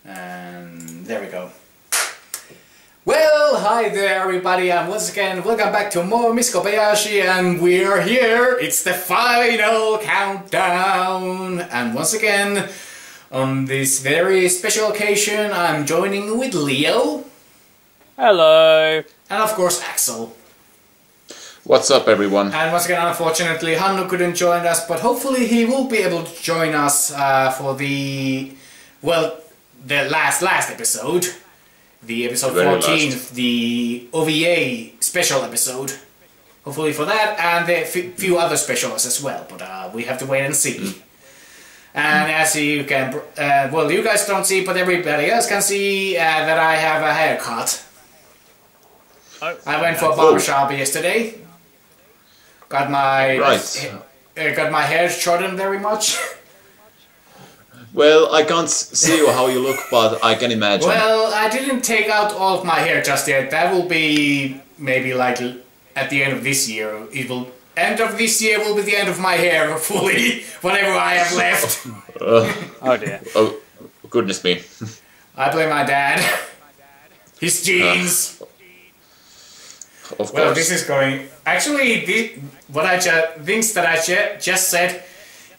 And there we go. Well, hi there everybody, and once again, welcome back to more Miss Kobayashi, and we're here. It's the final countdown. And once again, on this very special occasion, I'm joining with Leo. Hello. And of course, Axel. What's up, everyone? And once again, unfortunately, Hannu couldn't join us, but hopefully he will be able to join us for the last episode. The episode 14, the OVA special episode. Hopefully for that, and a few other specials as well, but we have to wait and see. And as you can, well, you guys don't see, but everybody else can see that I have a haircut. Oh, I went for a barbershop yesterday. Got my got my hair shortened very much. Well, I can't see how you look, but I can imagine. Well, I didn't take out all of my hair just yet. That will be maybe like at the end of this year. End of this year will be the end of my hair fully, whatever I have left. Oh dear. Oh, goodness me. I blame my dad. His genes. Of course. Well, this is going... Actually, things that I just said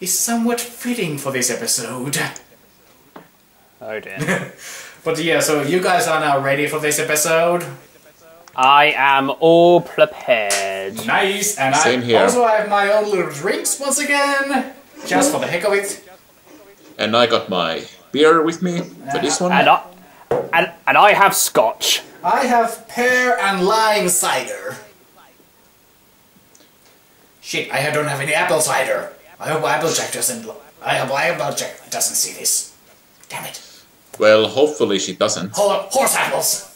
is somewhat fitting for this episode. Oh dear. But yeah, so you guys are now ready for this episode? I am all prepared. Nice, and Same here. Also I have my own little drinks once again, just for the heck of it. And I got my beer with me for this one. And I have scotch. I have pear and lime cider. Shit, I don't have any apple cider. I hope Applejack doesn't. I hope Applejack doesn't see this. Damn it. Well, hopefully she doesn't. Horse apples.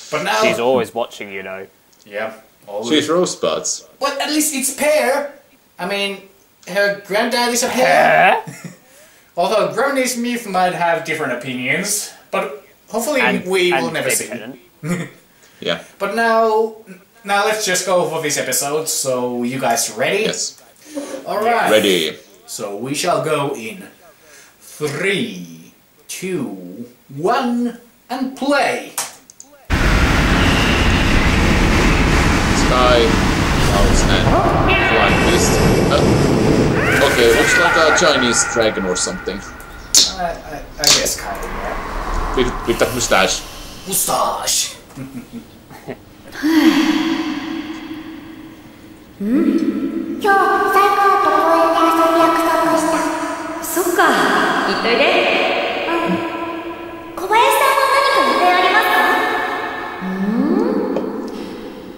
But now She's always watching, you know. yeah. Always. She's rosebuds. Well, at least it's pear. I mean, her granddad is a pear. Although Granny Smith might have different opinions, but hopefully we will never see. Yeah. But now let's just go for this episode. So you guys ready? Yes. All right. Ready. So we shall go in 3, 2, 1, and play. Sky, clouds, and flying beast. Okay, looks like a Chinese dragon or something. I guess kind of, yeah. With that mustache. Mustache. 今日最高と公園で遊ぶ約束をした。そっか、行っといで。小林さんは何か予定ありますか？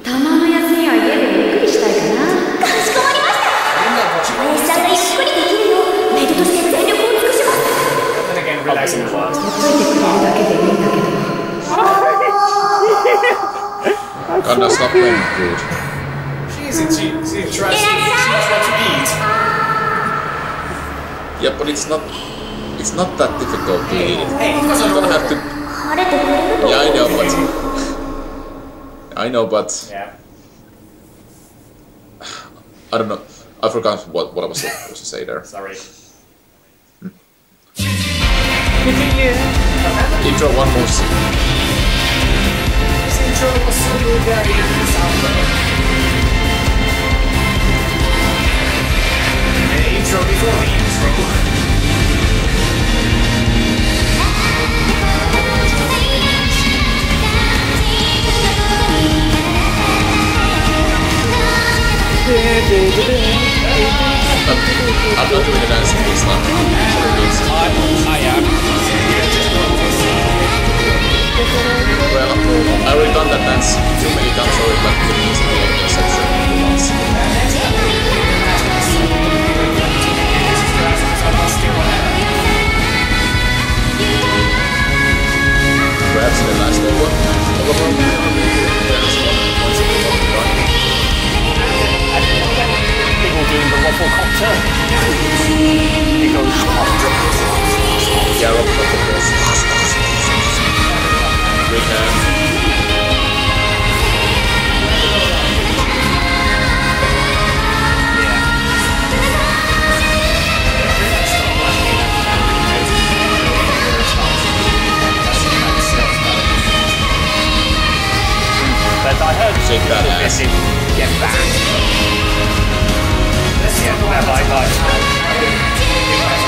たまの休みは家でゆっくりしたいかな。かしこまりました。小林さんがゆっくりできるようメイドとして全力を尽くします。ほっといてくれるだけでいいんだけど。Gonna stop playing food. She tries to eat. Yeah, but it's not that difficult to eat. Hey, it wasn't You're gonna have to. Yeah, I know, but Yeah. I don't know. I forgot what I was supposed to say there. Sorry. Intro one more scene. This intro was so very soundtrack. The intro before the intro. I'm not doing the dance in this now. I am. Well, I already done that dance too many times already, but it needs to be an exception once. Perhaps the last one. People doing the waffle cocktail. It goes Yeah, Ruffle We can. Shake that ass. Get back. Yeah, whatever, I got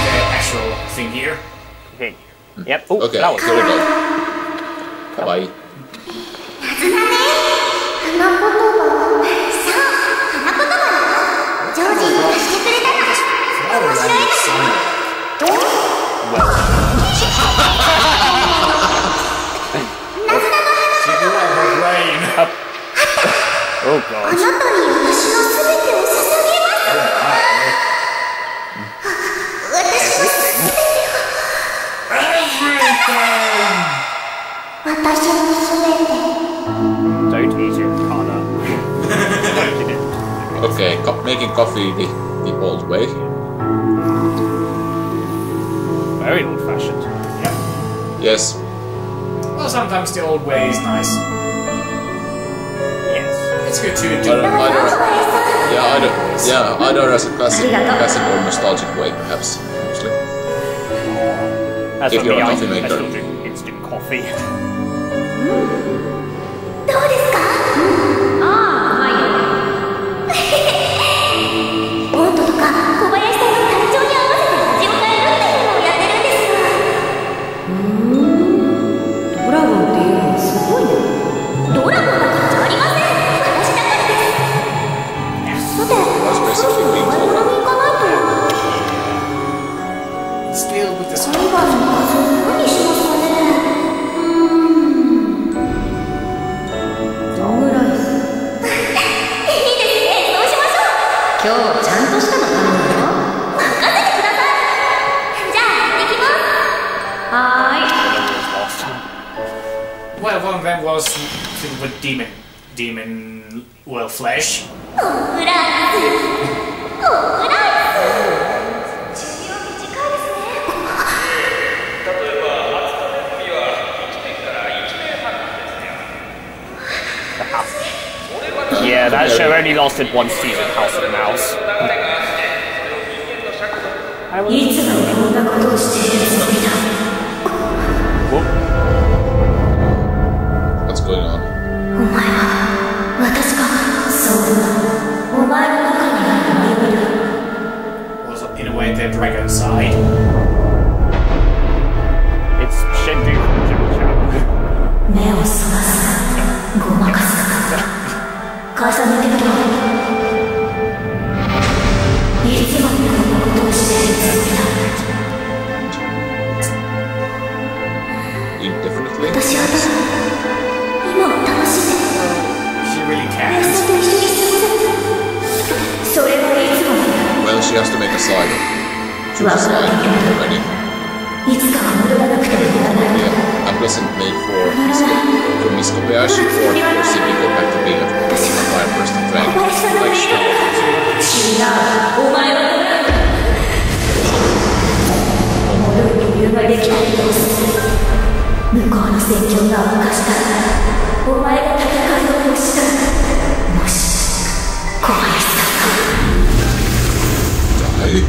the actual thing here. it. Yep. Oh, Okay, that was here we go. Bye. 花言葉をさあ花言葉をジョージに貸してくれたら面白いですよ。 Oh あ god. なたに私の全てを捧げます。私の全て。 Don't eat it, Kana. Don't eat it. Okay, making coffee the old way. Very old-fashioned. Yep. Yes. Well, sometimes the old way is nice. Yes. It's good to do. Either as a classic or nostalgic way, perhaps. Mostly. As If for you're me, a I coffee maker. still drink instant coffee. どうですか？ああ、はいよ。温度とか小林さんの体調に合わせて味を変えるっていうのをやってるんですが。ドラゴンっていうのはすごいね。ドラゴンだからじゃありません。私だからです。さて、そろそろ買い物に行かないと。 Still with the 裁 smoke. 判の数何しますかね。オムライス。いいですね。そうしましょう。今日はちゃんとしたの頼むよ。任せてください。じゃあ行ってきます。はーい。 Well, one of them was filled with well, flesh. オムライス。オムライス。寿命短いですね。 Yeah, that show only lasted one season, House of Mouse. いつもこんなことをしているつもりだ。 What's going on? お前は私か。そうだ。お前の中にある迷いだ。 Was in a way the dragon side. It's Shendu from Jack-Chan. 目をそらすな。ごまかすな。重ねてみろ。いつまでこんなことをしているつもりだ。 Indefinitely? 私はただ今を楽しんで She really 皆 can. さんと一緒に過ごせ。それはいつまでだ。 Well, she has to make a slide. Choose a slide already. いつかは戻らなくてはならない。 Yeah, and wasn't made for Miss Kobayashi or simply go back to being a fire person dragon. Like she 違う。お前は戻る余裕ができたらどうする。向こうの戦況が悪化したらお前が戦いを欲したらもし小林さんが die.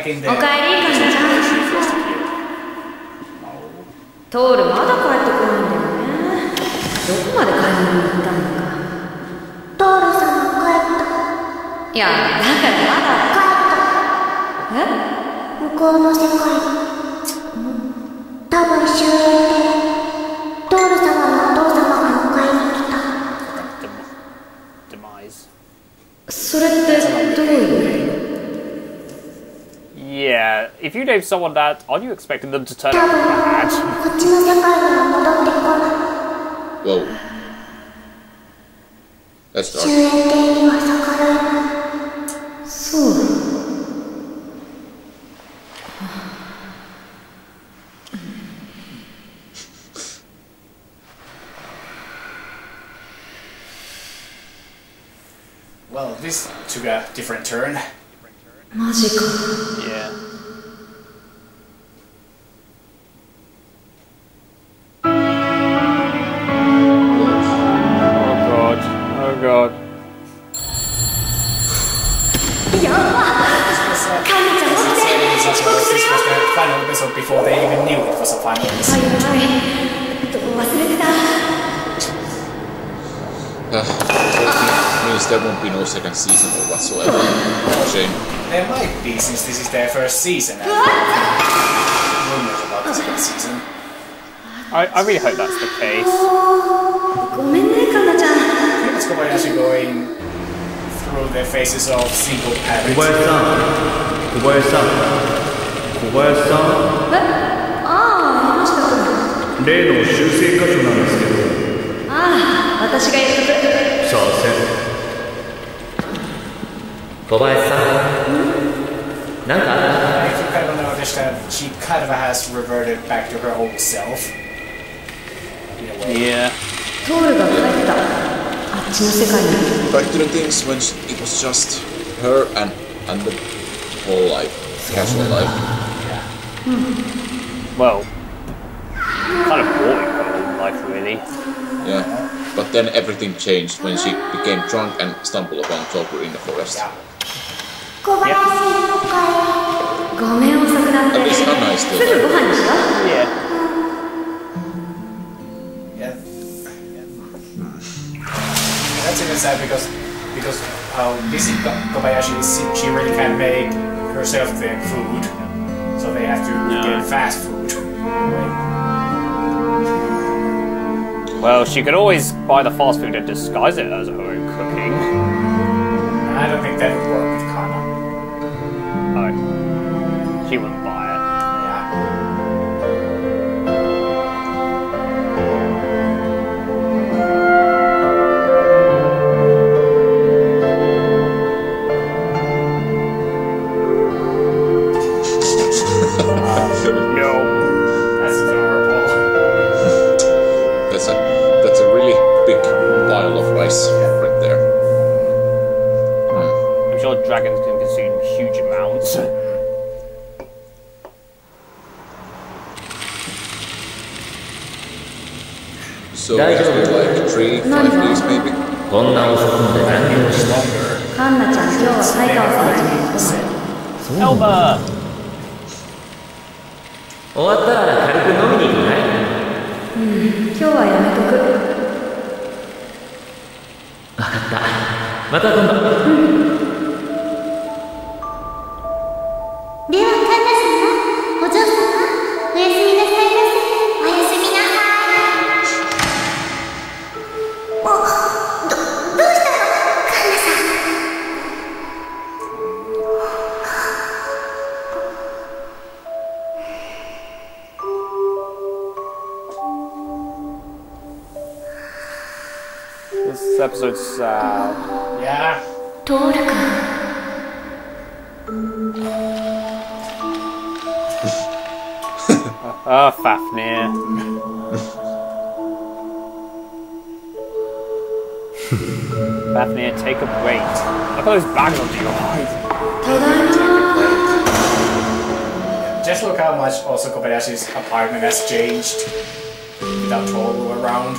おかえり、かなちゃん。トールまだ帰ってこないんだよね。どこまで買い物に行ったのか。トールさんが帰った。いや、だからまだ帰った。え？向こうの世界に。多分終焉でトール様のお父様がお帰り name someone that, aren't you expecting them to turn out bad? こっちの世界には戻ってこない。 Whoa. That's dark. 終焉艇には逆らえない。そう。 Well, this took a different turn. マジか。 Yeah. Oh god. やば。カンナちゃん起きて。遅刻する This よ。 was the final episode before they even knew it was a final は episode. いはい。忘れてた。 Means there won't be no second season or whatsoever. Shame. There might be, since this is their first season. And rumors about the second season. I really hope that's the case. ごめんね、カンナちゃん。 It's Kobayashi going through the phases of single parents. 小林さん、小林さん、小林さん。ああ、山下君。例の修正箇所なんですけど。ああ、私がやっとく。さあせん。小林さん。なんかあった？ If you kind of noticed that she kind of has reverted back to her old self. In a way. Yeah. トールが帰った。あっちの世界に。 Back to the things when it was just her and the whole life, casual life. Well, kind of boring her life, really. Yeah. But then everything changed when she became drunk and stumbled upon Toku in the forest. Yeah. 小林の会。ごめん遅くなって。 At least Hannah is す still ぐ there. ご飯にしよう。 Yeah. Yeah. That's even sad because how busy Kobayashi is, she really can't make herself the food, so they have to get fast food. Well, she could always buy the fast food and disguise it as her own cooking. I don't think that would work with Kana. Oh. She wouldn't buy it. Yeah. No. That's adorable. That's a really big pile of rice right there. I'm sure dragons can consume huge amounts. So it has been like 3-5 days maybe. こんな遅くまで残業して。カンナちゃん、今日はタイガーさんちに行くの。 Elmer! 終わったら軽く飲みに行かない？今日はやめとく。わかった。また今度。では、カンナ様、お嬢様、おやすみなさいませ。おやすみなさい。どうしたの、カンナさん。 This episode's sad. Yeah. トール君。Ah, Fafnir. Fafnir, take a break. Look at those bags under your eyes. ただいま。 Just look how much also Kobayashi's apartment has changed without Toru around.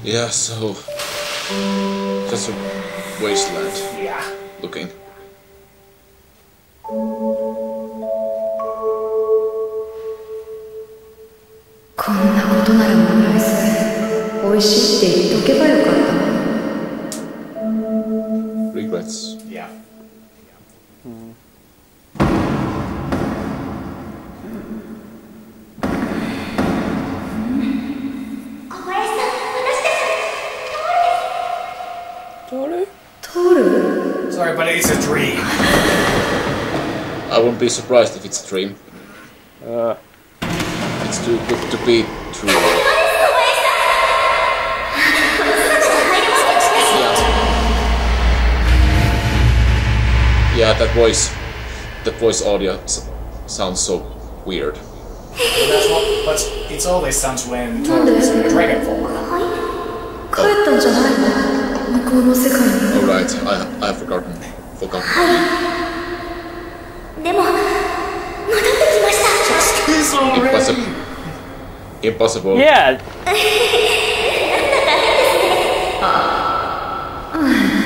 Yeah, so just a wasteland Yeah. looking. こんなことならオムライス美味しいって言っとけばよかったの。 Regrets. Yeah. 小林さん、私たちトール Sorry, but it's a dream. I wouldn't be surprised if it's a dream. It's too good to be true. Yeah, that voice audio sounds so weird. But it always sounds when Thor is in dragon form. Alright, I've forgotten. でも戻ってきました Impossible. Yeah.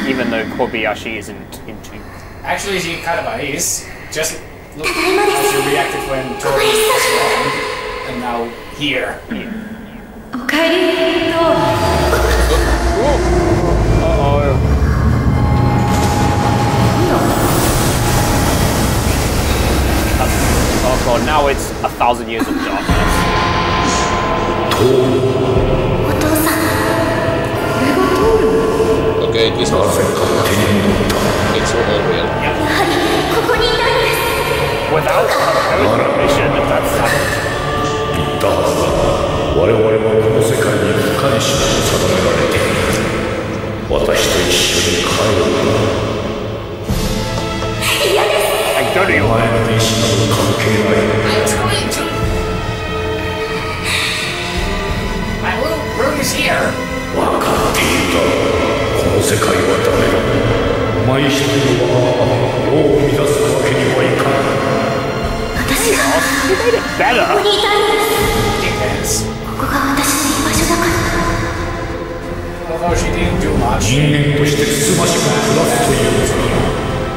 Even though Kobayashi isn't into. Actually, she kind of is. Just look how she reacted when Thor was wrong, and now here. おかえりと Oh god, now it's 1,000 years of darkness. お父さんこれが通る Okay, this was it's all real. やはりここにいたんです Without her permission, that's happened. だが我々はこの世界に不可にしと定められている。私と一緒に帰ろう。嫌です I don't know. お前の意志など関係ない。 My little room is here. 分かっているだろう。この世界はダメだ。お前一人は世を乱すわけにはいかない。私が You made it こ better. こにいたんです Depends. ここが私の居場所だから Although she didn't do much. 人間としてつつましく暮らすというのに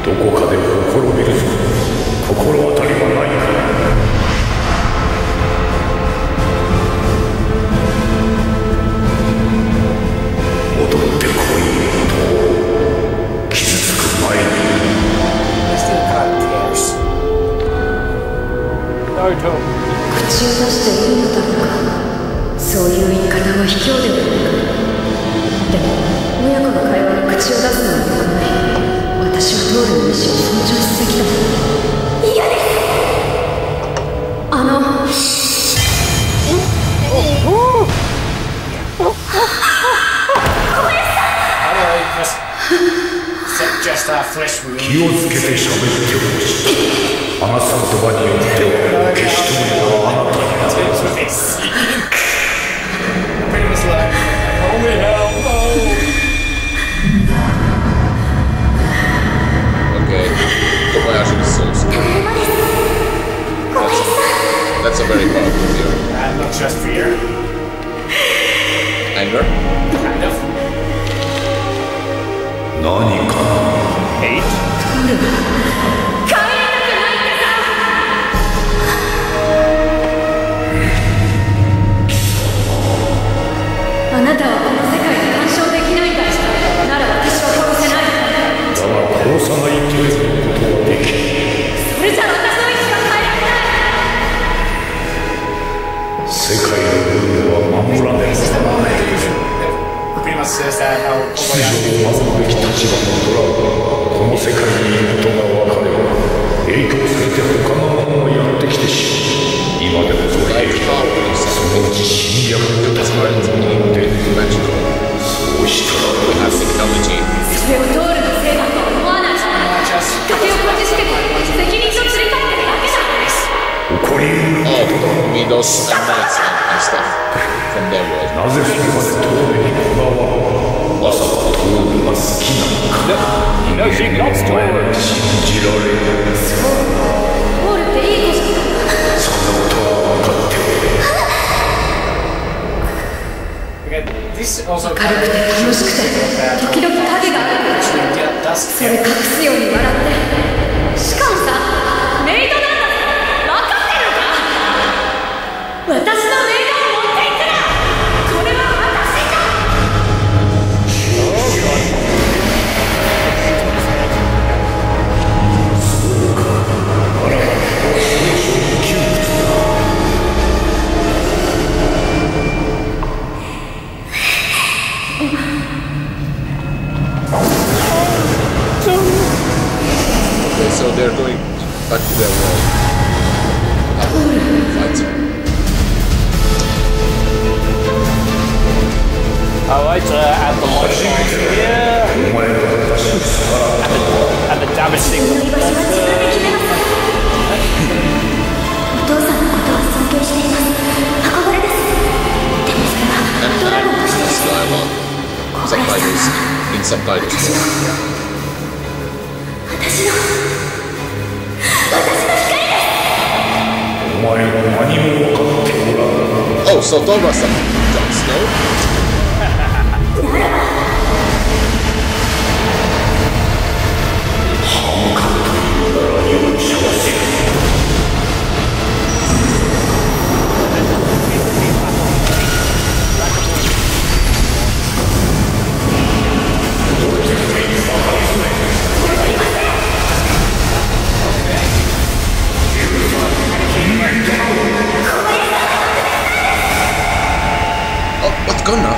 どこかでほころびるぞ。心当たりはないか。戻ってこいと傷つく前に I still can't cares. Naruto. 口を出していいのだろうかそういう言い方は卑怯ではないでも親子の会話に口を出すのは良くない私はトールの意志を尊重しすぎた嫌ですJust a flesh wound. 気をつけて喋ってほしい。話す言葉によっては決してもあなたに Pretty much like, holy hell, no. Okay, Kobayashi is so scary. That's a very powerful fear. Not just fear. Anger? Kind of. 何か Hate? あなたはこの世界に干渉できないんだなら私は殺せないだが殺さないということはできる。それじゃ私の意志は変えられない世界のルールは守らねばならない。 Pretty much says that how 秩序を守るべき立場のドラゴンこの世界にいることが分かれば影響されて他のものがやってきてしまう。今でこそ兵器はそのうち侵略を助けるものでそうしたら Technology. それをドールのせいだと思わないきっかけをこじつけて責任を釣り立ってるだけじゃない起こり得る Oh, Midos and Knights and stuff from their world. なぜそれまでトールにこだわるまさかトールが好きなのか No, she loves お前 Thor. 信じられるトールっていい子じゃんそんなことは分かっておれ This also 明るくて楽しくて時々影がある actually does それ隠すように笑ってしかもさメイドなんだぞ分かってるのか私のメイドを持っていくなこれは私じゃ 「fight. Alright, add the light here. And the damage thing. お父さんのことは尊敬しています。憧れです。でもそれはドラゴンとして Subtitles in subtitles. 私の光です。お前は何も分かっておらん。 Oh, so Dora Jon Snow? ならば歯向かうというなら容赦はせん。 Oh, what's going on?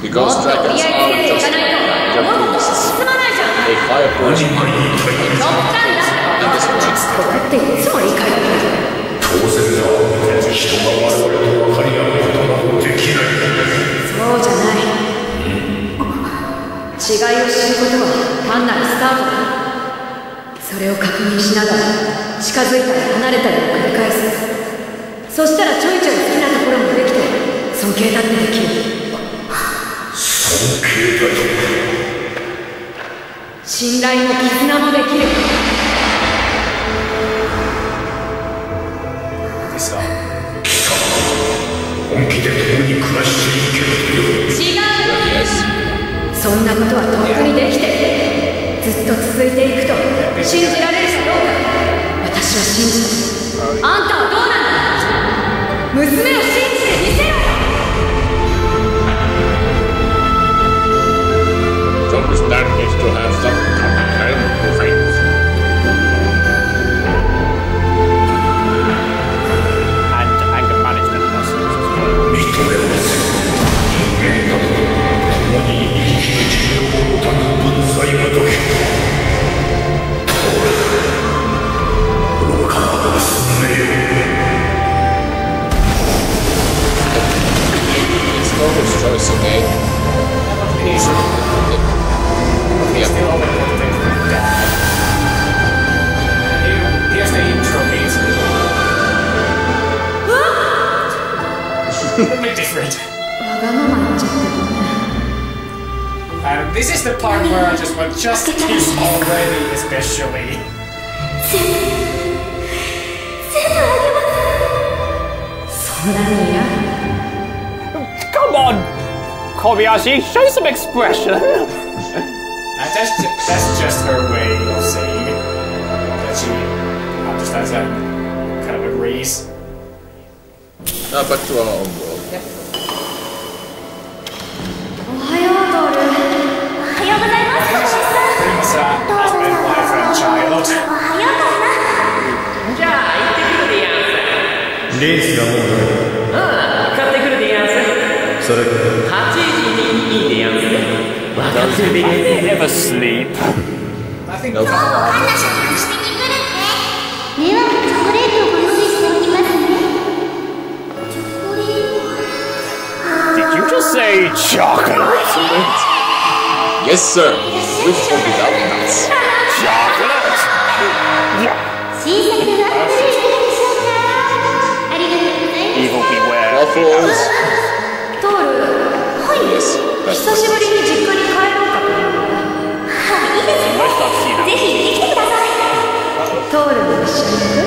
Because dragons are just Japanese. A fire version in this world. っていつも理解できる。当然だ。人が我々と分かり合うことなどできない。そうじゃない。違いを知ることは単なるスタートだ。それを確認しながら近づいたり離れたりを繰り返す。そしたらちょいちょい好きなところもできて尊敬だってできる。尊敬だと。信頼も絆もできる。本気で共に暮らしていけるという。違う。そんなことはとっくにできてずっと続いていくと信じられるかどうか私は信じた。あんたはどうなんだ。娘を信じてみせろよ。Joker's plan is to have some kind of fight. And anger management lessons as well. 認めません。人間など共に生きる寿命を持たぬ分際がどけ。愚かな娘よ。 It's Nova's choice, okay? He's still overprotective of dad. Here's the intro music. A bit different. わがまま言っちゃったごめん。And this is the part where I just want justice already, especially. そんなにいらん。 Come on, Kobayashi, show some expression. That's just her way of saying that she understands and kind of agrees. Back to our own world. おはようトール。おはようございます。 Pretty much husband, wife, and child. おはようかな。じゃあ行ってくるでやんす。レースがもうない。買ってくるでやんす。それ8時にいいでやんす。分かってるでやんす。 Never sleep. I think Nope. 話をしてくるね。ではチョコレートをご用意しておきますね。チョコレート。 Did you just say chocolate? Yes, sir. With or without nuts. Chocolate? 新作はいかがでしょうか。ありがとうございます。 Evil beware. Waffles. トール。はい。 Yes. 久しぶりに実家に帰ろうかと思う。はい、いいですよ。 Most I've seen ぜひ行ってきてください。トールも一緒に行く。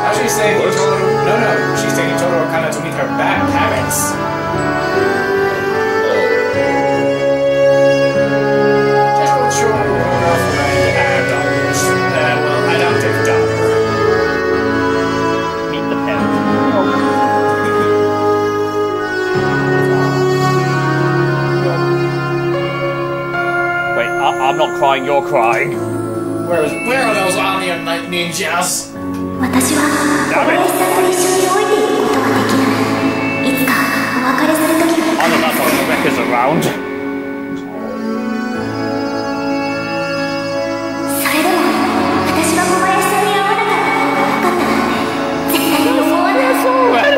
Actually saying Totoro, no, she's taking Totoro kind of to meet her bad parents. I'm not crying, you're crying. Where are those onion ninjas? 私は小林さんと一緒に老いていくことはできない。いつかお別れする時が来る。 I don't know if Rebecca's around. それでも私は小林さんに会わなかった方が良かったなんて絶対に思わない。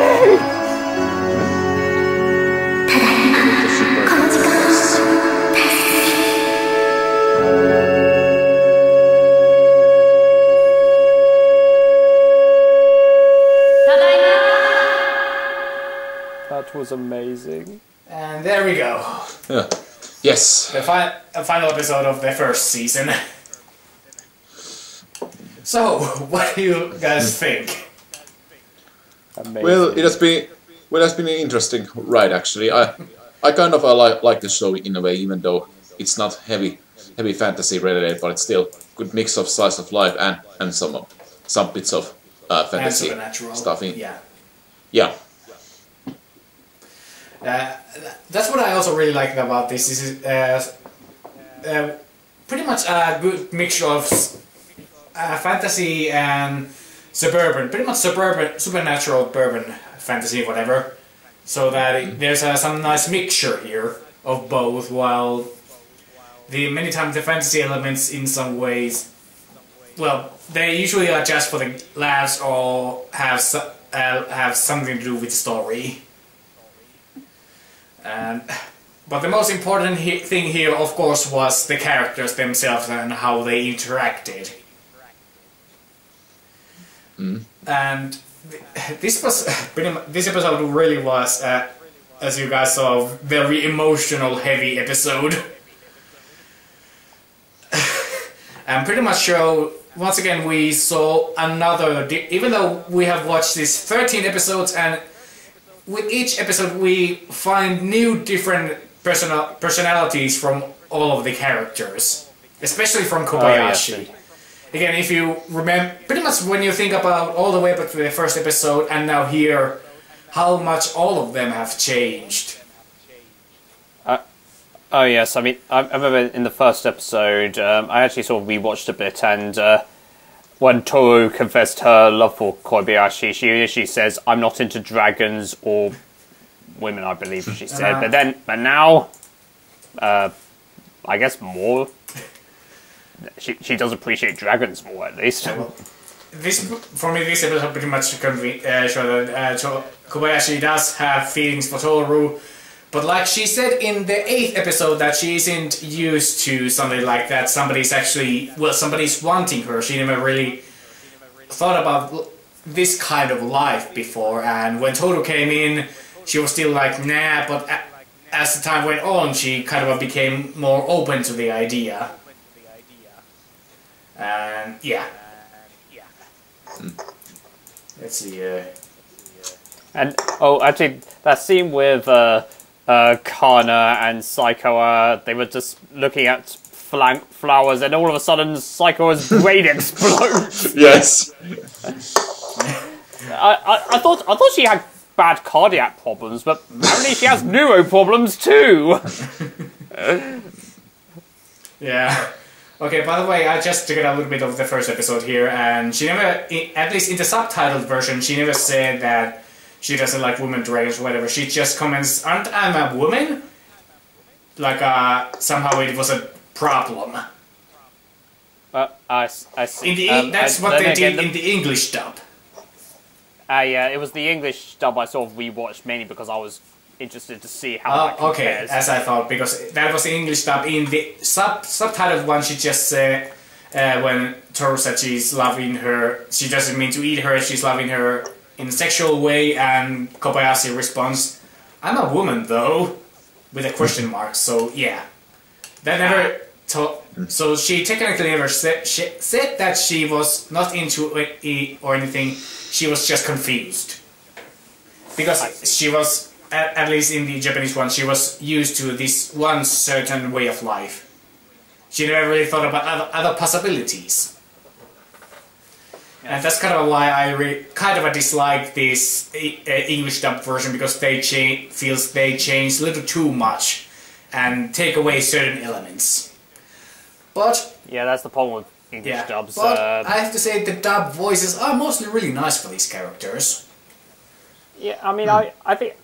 ただ今この時間を大切に。 That was amazing. And there we go. Yeah. Yes. The final episode of the first season. So, what do you guys think? Amazing. Well, it has been an interesting ride actually. I kind of like the show in a way, even though it's not heavy fantasy related, but it's still good mix of slice of life and some bits of fantasy stuff in. Yeah. That's what I also really like about this. This is pretty much a good mixture of fantasy and suburban, pretty much supernatural urban fantasy, whatever. So that there's some nice mixture here of both. While many times the fantasy elements, in some ways, well, they usually are just for the laughs or have something to do with story. But the most important thing here, of course, was the characters themselves and how they interacted. And this episode really was, as you guys saw, a very emotional, heavy episode. And pretty much show, once again, we saw another, even though we have watched these 13 episodes, and with each episode we find new different personalities from all of the characters, especially from Kobayashi. Oh, yes. Again, if you remember, pretty much when you think about all the way back to the first episode and now here, how much all of them have changed. Oh yes, I mean, I remember in the first episode, I actually sort of rewatched a bit, and when Toru confessed her love for Kobayashi, she initially says, "I'm not into dragons or women," I believe she said. But now, I guess more. She does appreciate dragons more, at least. Well, for me, this episode pretty much showed that Kobayashi does have feelings for Toru, but like she said in the 8th episode that she isn't used to something like that. Somebody's wanting her. She never really thought about this kind of life before, and when Toru came in, she was still like, nah, but as the time went on, she kind of became more open to the idea. And yeah. Let's see. And actually, that scene with Kana and Psycho, they were just looking at flowers, and all of a sudden, Psycho's brain explodes. Yes. I thought she had bad cardiac problems, but apparently she has neuro problems too. Yeah. Okay, by the way, I just took a little bit of the first episode here, and she never, at least in the subtitled version, she never said that she doesn't like women dragons or whatever. She just comments, "Aren't I a woman?" Like, somehow it was a problem. I see. That's what they did in the English dub. Yeah, it was the English dub I sort of rewatched mainly because I was interested to see how that compares. Okay, as I thought, because that was the English dub. In the subtitled one, she just said, when Toru said she's loving her, she doesn't mean to eat her, she's loving her in a sexual way, and Kobayashi responds, "I'm a woman though," with a question mark, so yeah. That never so she technically never said that she was not into it or anything, she was just confused. Because she was, at least in the Japanese one, she was used to this one certain way of life. She never really thought about other possibilities. And that's kind of why I kind of dislike this English dub version, because they change a little too much and take away certain elements. But Yeah, that's the problem with English yeah, dubs. but I have to say the dub voices are mostly really nice for these characters. Yeah, I mean, I think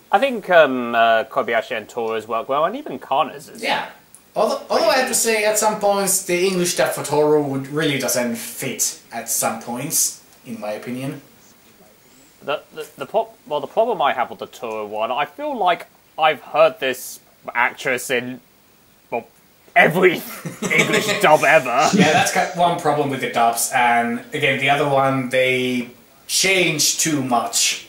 Kobayashi and Toru's work well, and even Kana's is. Yeah. Although I have to say, at some points, the English dub for Toru really doesn't fit at some points, in my opinion. The problem I have with the Toru one, I feel like I've heard this actress in every English dub ever. Yeah, that's one problem with the dubs, and again, the other one, they change too much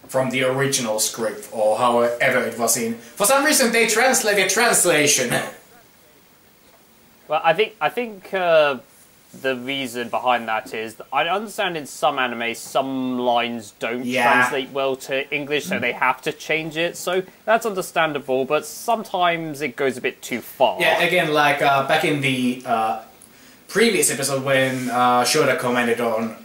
from the original script, or however it was in. For some reason, they translated translation. Well, I think the reason behind that is that I understand in some anime some lines don't translate well to English, so they have to change it. So that's understandable, but sometimes it goes a bit too far. Yeah, again, like back in the previous episode when Shoda commented on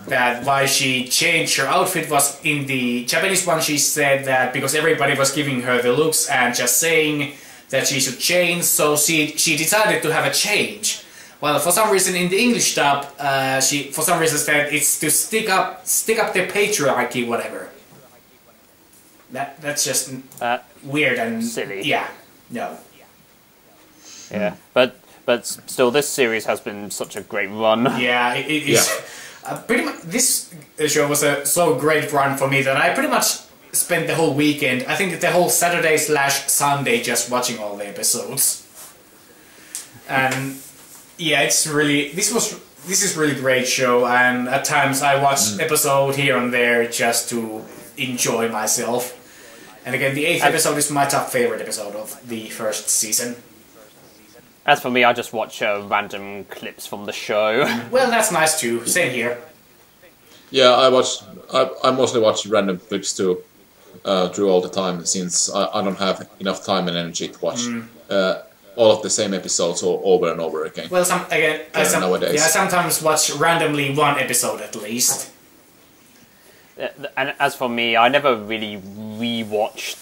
that why she changed her outfit was in the Japanese one. She said that because everybody was giving her the looks and just saying that she should change, so she decided to have a change. Well, for some reason in the English dub, she for some reason said it's to stick up the patriarchy, whatever. That's just weird and silly. Yeah, no. Yeah, but still, this series has been such a great run. Yeah, it is. Pretty much, this show was a so great run for me that I pretty much spent the whole weekend, I think the whole Saturday/Sunday, just watching all the episodes. And yeah, it's really this is really great show, and at times I watch episode here and there just to enjoy myself. And again, the 8th episode is my top favorite episode of the first season. As for me, I just watch random clips from the show. Well, that's nice too. Same here. Yeah, I mostly watch random clips too, through all the time, since I don't have enough time and energy to watch all of the same episodes over and over again. Well, nowadays. I sometimes watch randomly one episode at least. And as for me, I never really re-watch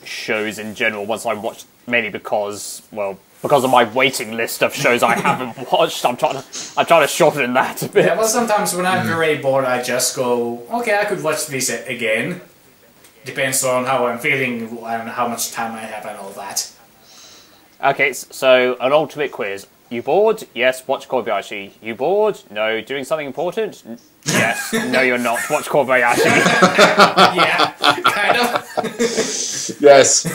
shows in general once I watched, mainly because of my waiting list of shows I haven't watched. I'm trying to shorten that a bit. Yeah, well, sometimes when I'm very bored, I just go, okay, I could watch this again. Depends on how I'm feeling and how much time I have and all that. Okay, so an ultimate quiz. You bored? Yes, watch Kobayashi. You bored? No. Doing something important? Yes. No, you're not. Watch Kobayashi. Yeah, kind of. Yes.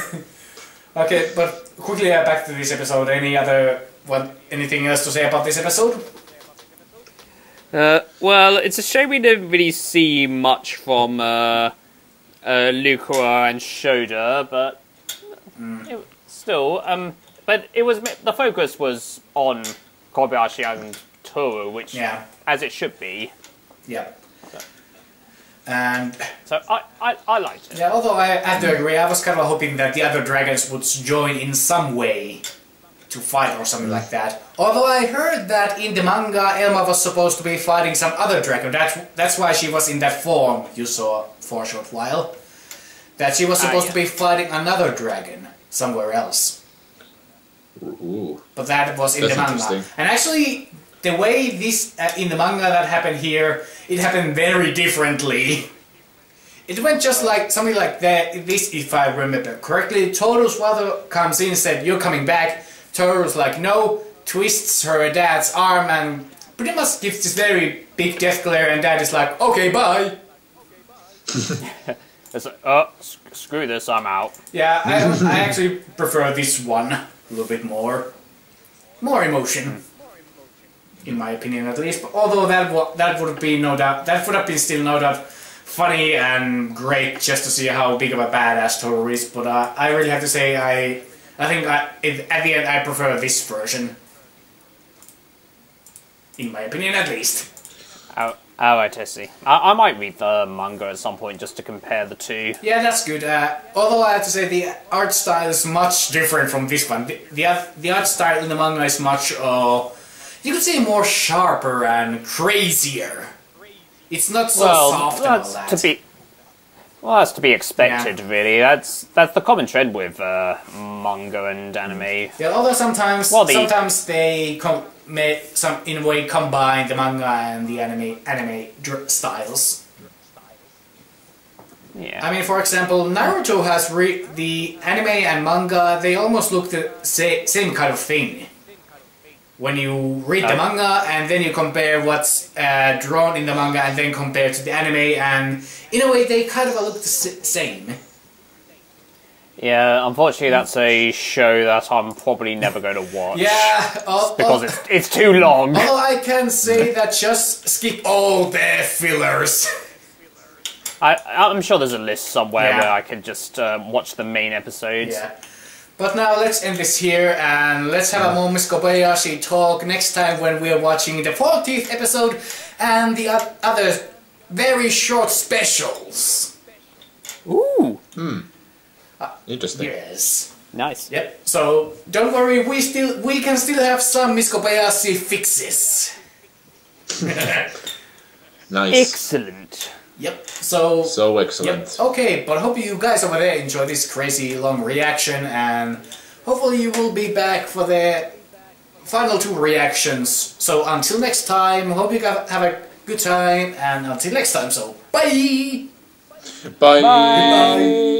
Okay, but quickly back to this episode. Anything else to say about this episode? Well, it's a shame we didn't really see much from Lucra and Shoda, but but it was the focus was on Kobayashi and Toru, which as it should be. Yeah. And so I liked it. Yeah, although I have to agree, I was kind of hoping that the other dragons would join in some way to fight or something like that. Although I heard that in the manga, Elma was supposed to be fighting some other dragon. That's why she was in that form you saw for a short while. That she was supposed to be fighting another dragon somewhere else. Ooh. But that was in the manga. And actually, the way this in the manga that happened here, it happened very differently. It went just like something like that. This, if I remember correctly, Toru's father comes in and said, "You're coming back." Toru's like, "No," twists her dad's arm and pretty much gives this very big death glare, and Dad is like, "Okay, bye." It's like, screw this, I'm out. Yeah, I actually prefer this one a little bit more. More emotion. In my opinion, at least. But although that would be no doubt, that would have been still no doubt funny and great just to see how big of a badass Toru is. But I really have to say, I think at the end I prefer this version. In my opinion, at least. Alright, I see. I might read the manga at some point just to compare the two. Yeah, that's good. Although I have to say the art style is much different from this one. The art style in the manga is much, you could say, more sharper and crazier. It's not so soft and all that. Well, that's to be expected, really. That's the common trend with manga and anime. Yeah, although sometimes Well, sometimes they in a way combine the manga and the anime styles. Yeah. I mean, for example, Naruto has the anime and manga. They almost look the same kind of thing. When you read the manga and then you compare what's drawn in the manga and then compare to the anime, and in a way they kind of look the same. Yeah, unfortunately that's a show that I'm probably never going to watch. Yeah, because it's too long. Although I can say that just skip all the fillers. I'm sure there's a list somewhere Yeah. where I can just watch the main episodes. Yeah. But now let's end this here and let's have a more Miss Kobayashi talk next time when we're watching the 40th episode and the other very short specials. Ooh, Interesting. Yes. nice. Yep. So don't worry, we can still have some Miss Kobayashi fixes. Nice. Excellent. Yep. So excellent. yep. Okay, but hope you guys over there enjoy this crazy long reaction, and hopefully you will be back for the final 2 reactions. So until next time, hope you guys have a good time, and until next time, so bye! Bye. Bye.